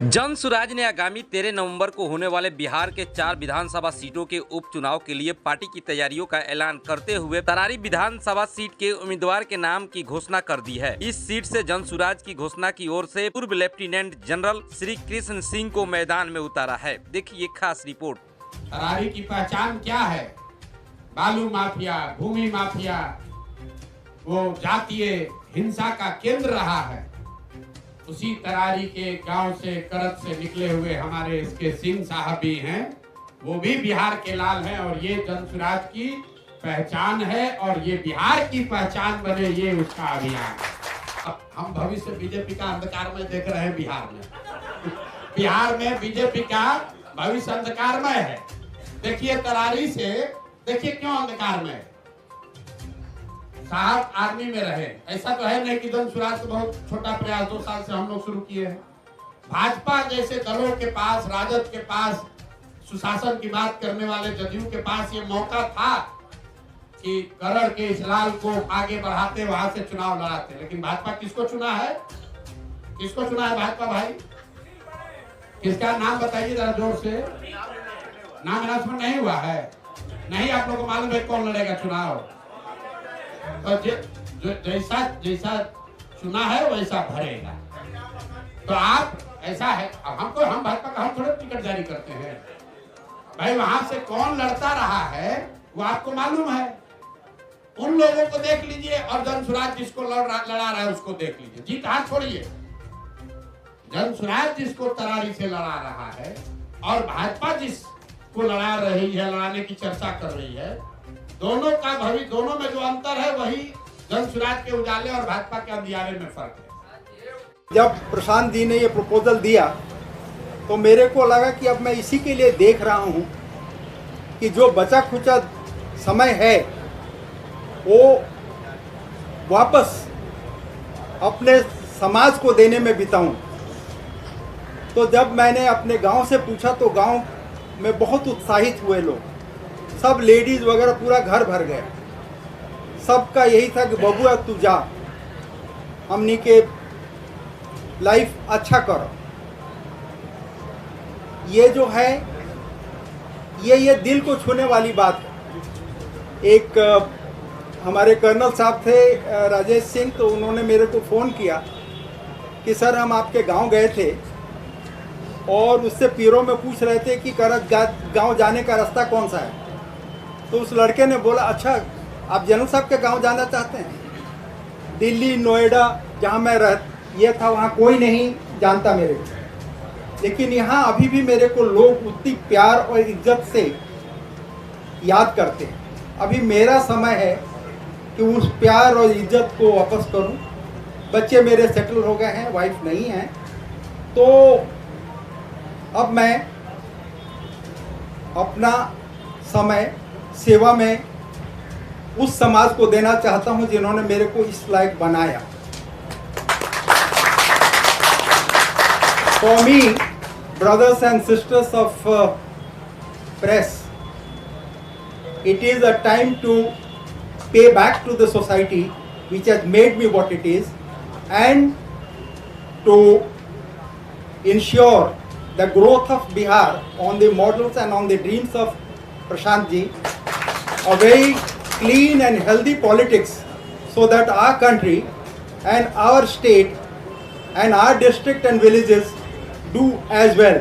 जनसुराज ने आगामी 13 नवंबर को होने वाले बिहार के 4 विधानसभा सीटों के उपचुनाव के लिए पार्टी की तैयारियों का ऐलान करते हुए तरारी विधानसभा सीट के उम्मीदवार के नाम की घोषणा कर दी है। इस सीट से जनसुराज की घोषणा की ओर से पूर्व लेफ्टिनेंट जनरल श्री कृष्ण सिंह को मैदान में उतारा है। देखिए खास रिपोर्ट। तरारी की पहचान क्या है? बालू माफिया, भूमि माफिया, वो जातीय हिंसा का केंद्र रहा है। उसी तरारी के गांव से, करत से निकले हुए हमारे इसके सिंह साहब भी हैं। वो भी बिहार के लाल हैं और ये जनसुराज की पहचान है और ये बिहार की पहचान बने, ये उसका अभियान है। अब हम भविष्य बीजेपी का अंधकार में देख रहे हैं। बिहार में बीजेपी का भविष्य अंधकारमय है। देखिए तरारी से, देखिए क्यों अंधकारमय है। साहब आर्मी में रहे, ऐसा तो है नहीं कि जनसुराज तो बहुत छोटा प्रयास 2 साल से हम लोग शुरू किए हैं। भाजपा जैसे दलों के पास, राजद के पास, सुशासन की बात करने वाले जदयू के पास ये मौका था कि करड़ के इस लाल को आगे बढ़ाते, वहां से चुनाव लड़ाते, लेकिन भाजपा किसको चुना है? किसको चुना है भाजपा भाई? किसका नाम बताइए जरा जोर से। नाम अनाउंसमेंट नहीं हुआ है? नहीं, आप लोगों को मालूम है कौन लड़ेगा चुनाव? तो जैसा जैसा चुना है वैसा भरेगा। तो आप ऐसा है, अब हम भाजपा का हम थोड़े टिकट जारी करते हैं भाई। वहां से कौन लड़ता रहा है वो आपको मालूम है। उन लोगों को देख लीजिए और जनसुराज जिसको लड़ा रहा है उसको देख लीजिए। जीत हाथ छोड़िए। जनसुराज जिसको तरारी से लड़ा रहा है और भाजपा जिसको लड़ा रही है, लड़ाने की चर्चा कर रही है, दोनों का भविष्य, दोनों में जो अंतर है वही जनसुराज के उजाले और भाजपा के अंधियारे में फर्क है। जब प्रशांत जी ने ये प्रपोजल दिया तो मेरे को लगा कि अब मैं इसी के लिए देख रहा हूँ कि जो बचा खुचा समय है वो वापस अपने समाज को देने में बिताऊं। तो जब मैंने अपने गांव से पूछा तो गांव में बहुत उत्साहित हुए लोग, सब लेडीज वगैरह, पूरा घर भर गया। सबका यही था कि बबुआ तू जा, हमनी के लाइफ अच्छा करो। ये जो है ये दिल को छूने वाली बात है। एक हमारे कर्नल साहब थे राजेश सिंह, तो उन्होंने मेरे को फ़ोन किया कि सर हम आपके गांव गए थे और उससे पीरों में पूछ रहे थे कि करत गांव जाने का रास्ता कौन सा है। तो उस लड़के ने बोला अच्छा आप जनरल साहब के गांव जाना चाहते हैं? दिल्ली, नोएडा जहां मैं ये था वहां कोई नहीं जानता मेरे को, लेकिन यहाँ अभी भी मेरे को लोग उतनी प्यार और इज्जत से याद करते हैं। अभी मेरा समय है कि उस प्यार और इज्जत को वापस करूं। बच्चे मेरे सेटल हो गए हैं, वाइफ नहीं है, तो अब मैं अपना समय सेवा में उस समाज को देना चाहता हूं जिन्होंने मेरे को इस लायक बनाया। For me, brothers and sisters of press, it is a time to pay back to the society which has made me what it is, and to ensure the growth of Bihar on the models and on the dreams of Prashant ji, a very clean and healthy politics, so that our country and our state and our district and villages do as well.